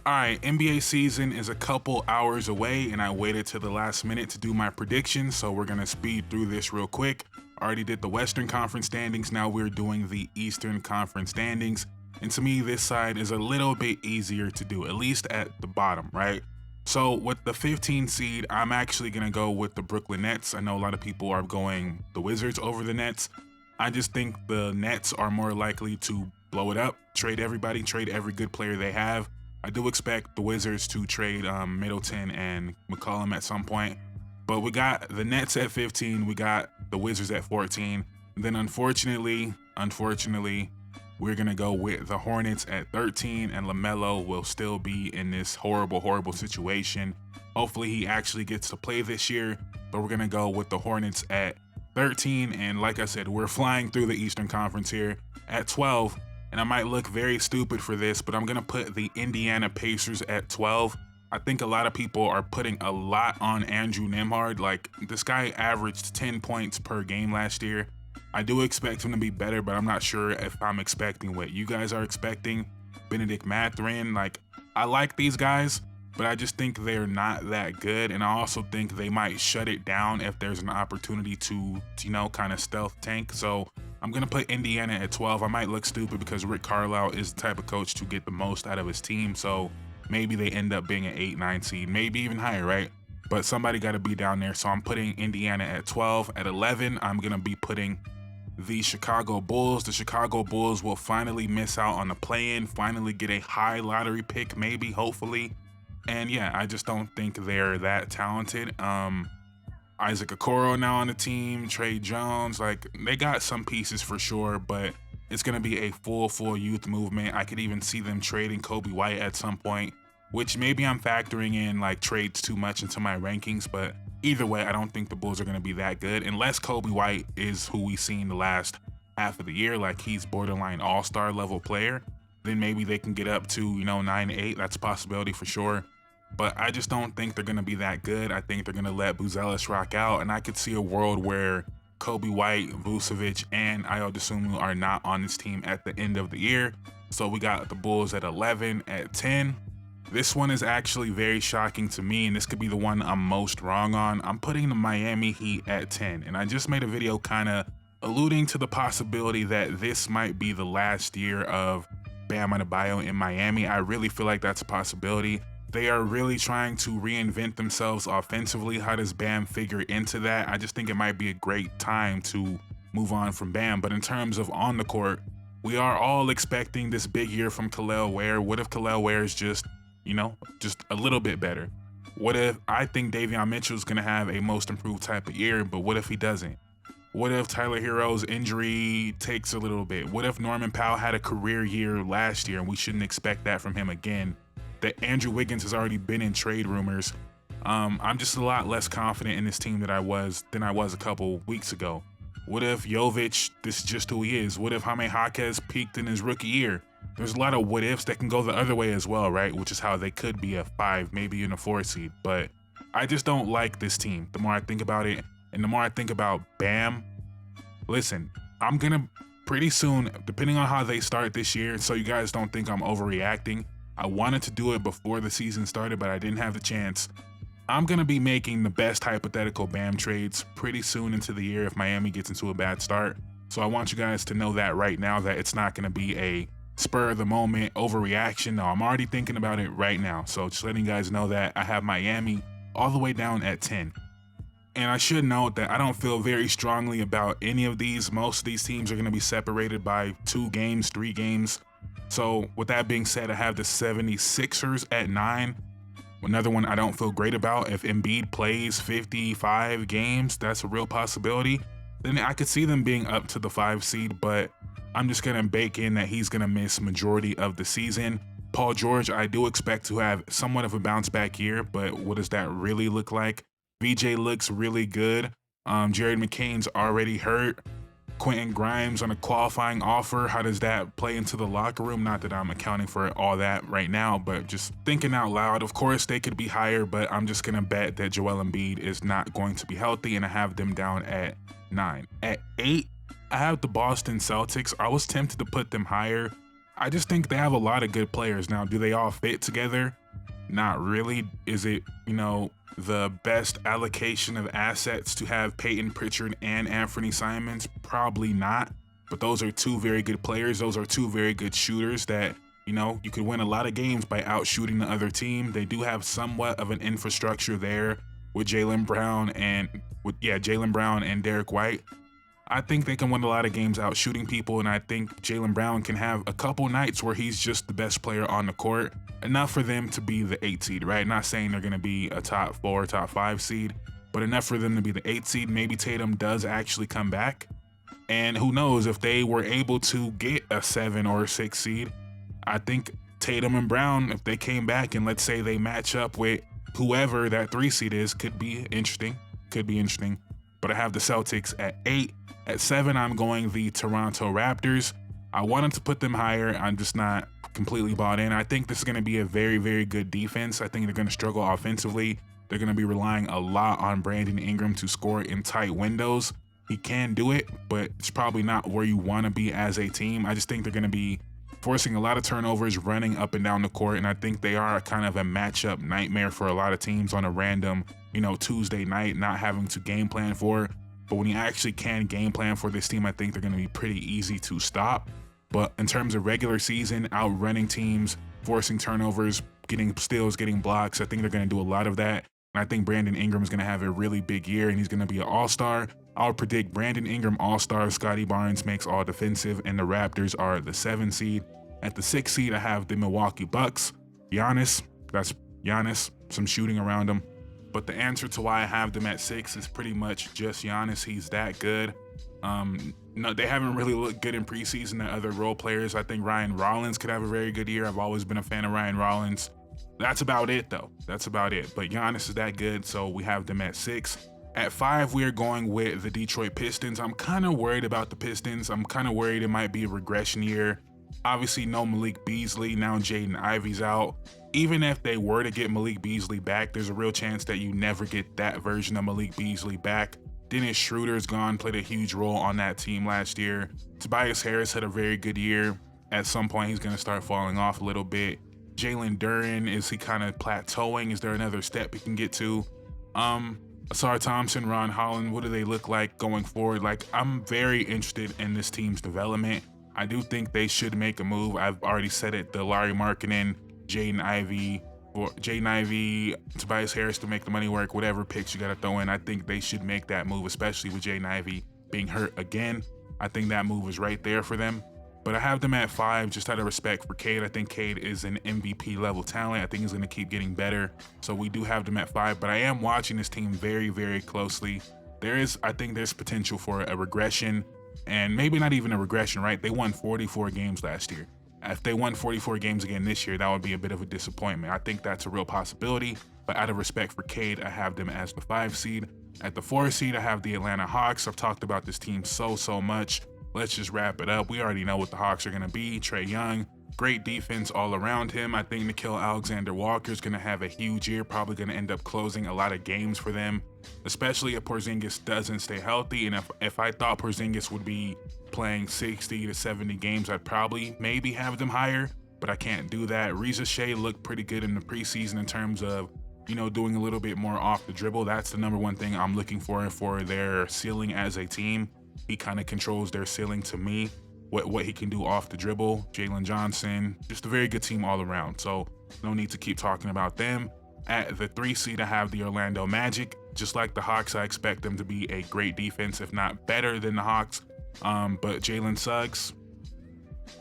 All right, NBA season is a couple hours away, and I waited to the last minute to do my predictions, so we're gonna speed through this real quick. Already did the Western Conference standings, now we're doing the Eastern Conference standings. And to me, this side is a little bit easier to do, at least at the bottom, right? So with the 15 seed, I'm actually gonna go with the Brooklyn Nets. I know a lot of people are going the Wizards over the Nets. I just think the Nets are more likely to blow it up, trade everybody, trade every good player they have. I do expect the Wizards to trade Middleton and McCollum at some point. But we got the Nets at 15, we got the Wizards at 14. And then unfortunately, we're gonna go with the Hornets at 13, and LaMelo will still be in this horrible situation. Hopefully he actually gets to play this year, but we're gonna go with the Hornets at 13. And like I said, we're flying through the Eastern Conference here at 12. And I might look very stupid for this, but I'm gonna put the Indiana Pacers at 12. I think a lot of people are putting a lot on Andrew Nembhard. Like, this guy averaged 10 points per game last year. I do expect him to be better, but I'm not sure if I'm expecting what you guys are expecting. Benedict Mathurin, like, I like these guys, but I just think they're not that good. And I also think they might shut it down if there's an opportunity to kind of stealth tank. So I'm gonna put Indiana at 12. I might look stupid because Rick Carlisle is the type of coach to get the most out of his team. So maybe they end up being an 8-9 seed, maybe even higher, right? But somebody got to be down there. So I'm putting Indiana at 12. At 11, I'm gonna be putting the Chicago Bulls. The Chicago Bulls will finally miss out on the play-in, finally get a high lottery pick, maybe, hopefully. And yeah, I just don't think they're that talented. Isaac Okoro now on the team, Trey Jones, like, they got some pieces for sure, but it's gonna be a full youth movement. I could even see them trading Kobe White at some point, which maybe I'm factoring in like trades too much into my rankings, but either way, I don't think the Bulls are gonna be that good unless Kobe White is who we've seen the last half of the year, like he's borderline all-star level player. Then maybe they can get up to 9-8. That's a possibility for sure. But I just don't think they're going to be that good. I think they're going to let Buzelis rock out. And I could see a world where Kobe White, Vucevic, and Ayo Dosunmu are not on this team at the end of the year. So we got the Bulls at 11. At 10, this one is actually very shocking to me, and this could be the one I'm most wrong on. I'm putting the Miami Heat at 10. And I just made a video kind of alluding to the possibility that this might be the last year of Bam Adebayo in Miami. I really feel like that's a possibility. They are really trying to reinvent themselves offensively. How does Bam figure into that? I just think it might be a great time to move on from Bam. But in terms of on the court, we are all expecting this big year from Kel'el Ware. What if Kel'el Ware is just a little bit better? What if I think Davion Mitchell is going to have a most improved type of year, but what if he doesn't? What if Tyler Hero's injury takes a little bit? What if Norman Powell had a career year last year and we shouldn't expect that from him again? That Andrew Wiggins has already been in trade rumors. I'm just a lot less confident in this team than I was a couple weeks ago. What if Jovic, this is just who he is? What if Jaime Jaquez peaked in his rookie year? There's a lot of what ifs that can go the other way as well, right? Which is how they could be a 5, maybe even a 4 seed. But I just don't like this team. The more I think about it, and the more I think about Bam, listen, I'm gonna pretty soon, depending on how they start this year, so you guys don't think I'm overreacting, I wanted to do it before the season started, but I didn't have the chance. I'm going to be making the best hypothetical Bam trades pretty soon into the year if Miami gets into a bad start. So I want you guys to know that right now, that it's not going to be a spur of the moment overreaction. No, I'm already thinking about it right now. So just letting you guys know that I have Miami all the way down at 10. And I should note that I don't feel very strongly about any of these. Most of these teams are going to be separated by 2 games, 3 games. So with that being said, I have the 76ers at 9. Another one I don't feel great about. If Embiid plays 55 games, that's a real possibility. Then I could see them being up to the 5 seed, but I'm just going to bake in that he's going to miss majority of the season. Paul George, I do expect to have somewhat of a bounce back year, but what does that really look like? VJ looks really good. Jared McCain's already hurt. Quentin Grimes on a qualifying offer. How does that play into the locker room? Not that I'm accounting for all that right now, but just thinking out loud. Of course, they could be higher, but I'm just going to bet that Joel Embiid is not going to be healthy, and I have them down at 9. At 8, I have the Boston Celtics. I was tempted to put them higher. I just think they have a lot of good players. Now, do they all fit together? Not really. Is it, the best allocation of assets to have Peyton Pritchard and Anthony Simons? Probably not. But those are two very good players. Those are two very good shooters that, you could win a lot of games by outshooting the other team. They do have somewhat of an infrastructure there with Jaylen Brown and Derek White. I think they can win a lot of games out shooting people, and I think Jaylen Brown can have a couple nights where he's just the best player on the court, enough for them to be the 8 seed, right? Not saying they're going to be a top 4, top 5 seed, but enough for them to be the 8 seed. Maybe Tatum does actually come back, and who knows, if they were able to get a 7 or a 6 seed, I think Tatum and Brown, if they came back and let's say they match up with whoever that 3 seed is, could be interesting. But I have the Celtics at 8. At 7, I'm going the Toronto Raptors. I wanted to put them higher. I'm just not completely bought in. I think this is going to be a very, very good defense. I think they're going to struggle offensively. They're going to be relying a lot on Brandon Ingram to score in tight windows. He can do it, but it's probably not where you want to be as a team. I just think they're going to be forcing a lot of turnovers, running up and down the court, and I think they are kind of a matchup nightmare for a lot of teams on a random, Tuesday night, not having to game plan for. But when you actually can game plan for this team, I think they're going to be pretty easy to stop. But in terms of regular season, outrunning teams, forcing turnovers, getting steals, getting blocks, I think they're going to do a lot of that. And I think Brandon Ingram is going to have a really big year, and he's going to be an all-star. I'll predict Brandon Ingram all-star, Scotty Barnes makes all defensive, and the Raptors are the 7 seed. At the 6 seed, I have the Milwaukee Bucks. Giannis, that's Giannis, some shooting around him. But the answer to why I have them at 6 is pretty much just Giannis. He's that good. No, they haven't really looked good in preseason than other role players. I think Ryan Rollins could have a very good year. I've always been a fan of Ryan Rollins. That's about it, though. That's about it. But Giannis is that good, so we have them at 6. At 5, we are going with the Detroit Pistons. I'm kind of worried about the Pistons. I'm kind of worried it might be a regression year. Obviously, no Malik Beasley. Now Jaden Ivey's out. Even if they were to get Malik Beasley back, there's a real chance that you never get that version of Malik Beasley back. Dennis Schroeder's gone, played a huge role on that team last year. Tobias Harris had a very good year. At some point, he's going to start falling off a little bit. Jalen Duren, is he kind of plateauing? Is there another step he can get to? Asar Thompson, Ron Holland, what do they look like going forward? Like, I'm very interested in this team's development. I do think they should make a move. I've already said it, the Larry Markkinen, Jaden Ivey, Tobias Harris to make the money work, whatever picks you got to throw in. I think they should make that move, especially with Jaden Ivey being hurt again. I think that move is right there for them. But I have them at 5 just out of respect for Cade. I think Cade is an MVP level talent. I think he's going to keep getting better. So we do have them at 5, but I am watching this team very, very closely. I think there's potential for a regression, and maybe not even a regression, right? They won 44 games last year. If they won 44 games again this year, that would be a bit of a disappointment. I think that's a real possibility, but out of respect for Cade, I have them as the 5 seed. At the 4 seed, I have the Atlanta Hawks. I've talked about this team so much. Let's just wrap it up. We already know what the Hawks are going to be. Trae Young, great defense all around him. I think Nickeil Alexander-Walker is going to have a huge year, probably going to end up closing a lot of games for them, especially if Porzingis doesn't stay healthy. And if I thought Porzingis would be playing 60 to 70 games, I'd probably maybe have them higher, but I can't do that. Reza Shea looked pretty good in the preseason in terms of, doing a little bit more off the dribble. That's the number one thing I'm looking for their ceiling as a team. He kind of controls their ceiling to me, what he can do off the dribble. Jalen Johnson, just a very good team all around. So no need to keep talking about them. At the 3 seed, I have the Orlando Magic. Just like the Hawks, I expect them to be a great defense, if not better than the Hawks. But Jalen Suggs,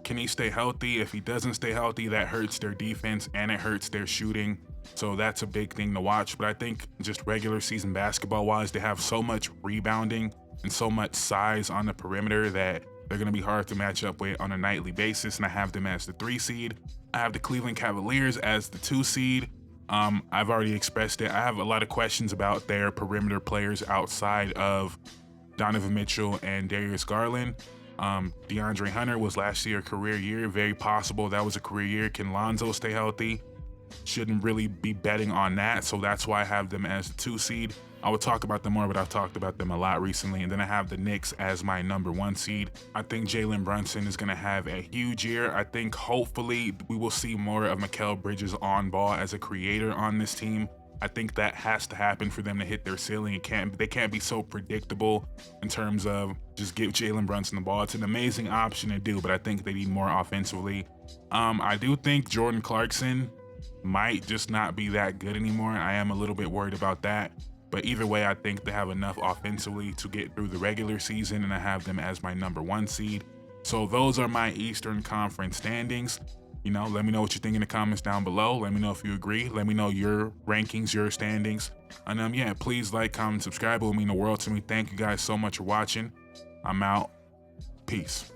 can he stay healthy? If he doesn't stay healthy, that hurts their defense and it hurts their shooting. So that's a big thing to watch. But I think just regular season basketball wise, they have so much rebounding and so much size on the perimeter that they're going to be hard to match up with on a nightly basis. And I have them as the 3 seed. I have the Cleveland Cavaliers as the 2 seed. I've already expressed it. I have a lot of questions about their perimeter players outside of Donovan Mitchell and Darius Garland. DeAndre Hunter was last year a career year. Very possible that was a career year. Can Lonzo stay healthy? shouldn't really be betting on that. So that's why I have them as the 2 seed. I would talk about them more, but I've talked about them a lot recently. And then I have the Knicks as my number 1 seed. I think Jalen Brunson is going to have a huge year. I think hopefully we will see more of Mikal Bridges on ball as a creator on this team. I think that has to happen for them to hit their ceiling. They can't be so predictable in terms of just give Jalen Brunson the ball. It's an amazing option to do, but I think they need more offensively. I do think Jordan Clarkson might just not be that good anymore. I am a little bit worried about that. But either way, I think they have enough offensively to get through the regular season, and I have them as my number 1 seed. So those are my Eastern Conference standings. You know, let me know what you think in the comments down below. Let me know if you agree. Let me know your rankings, your standings. And yeah, please like, comment, subscribe. It would mean the world to me. Thank you guys so much for watching. I'm out. Peace.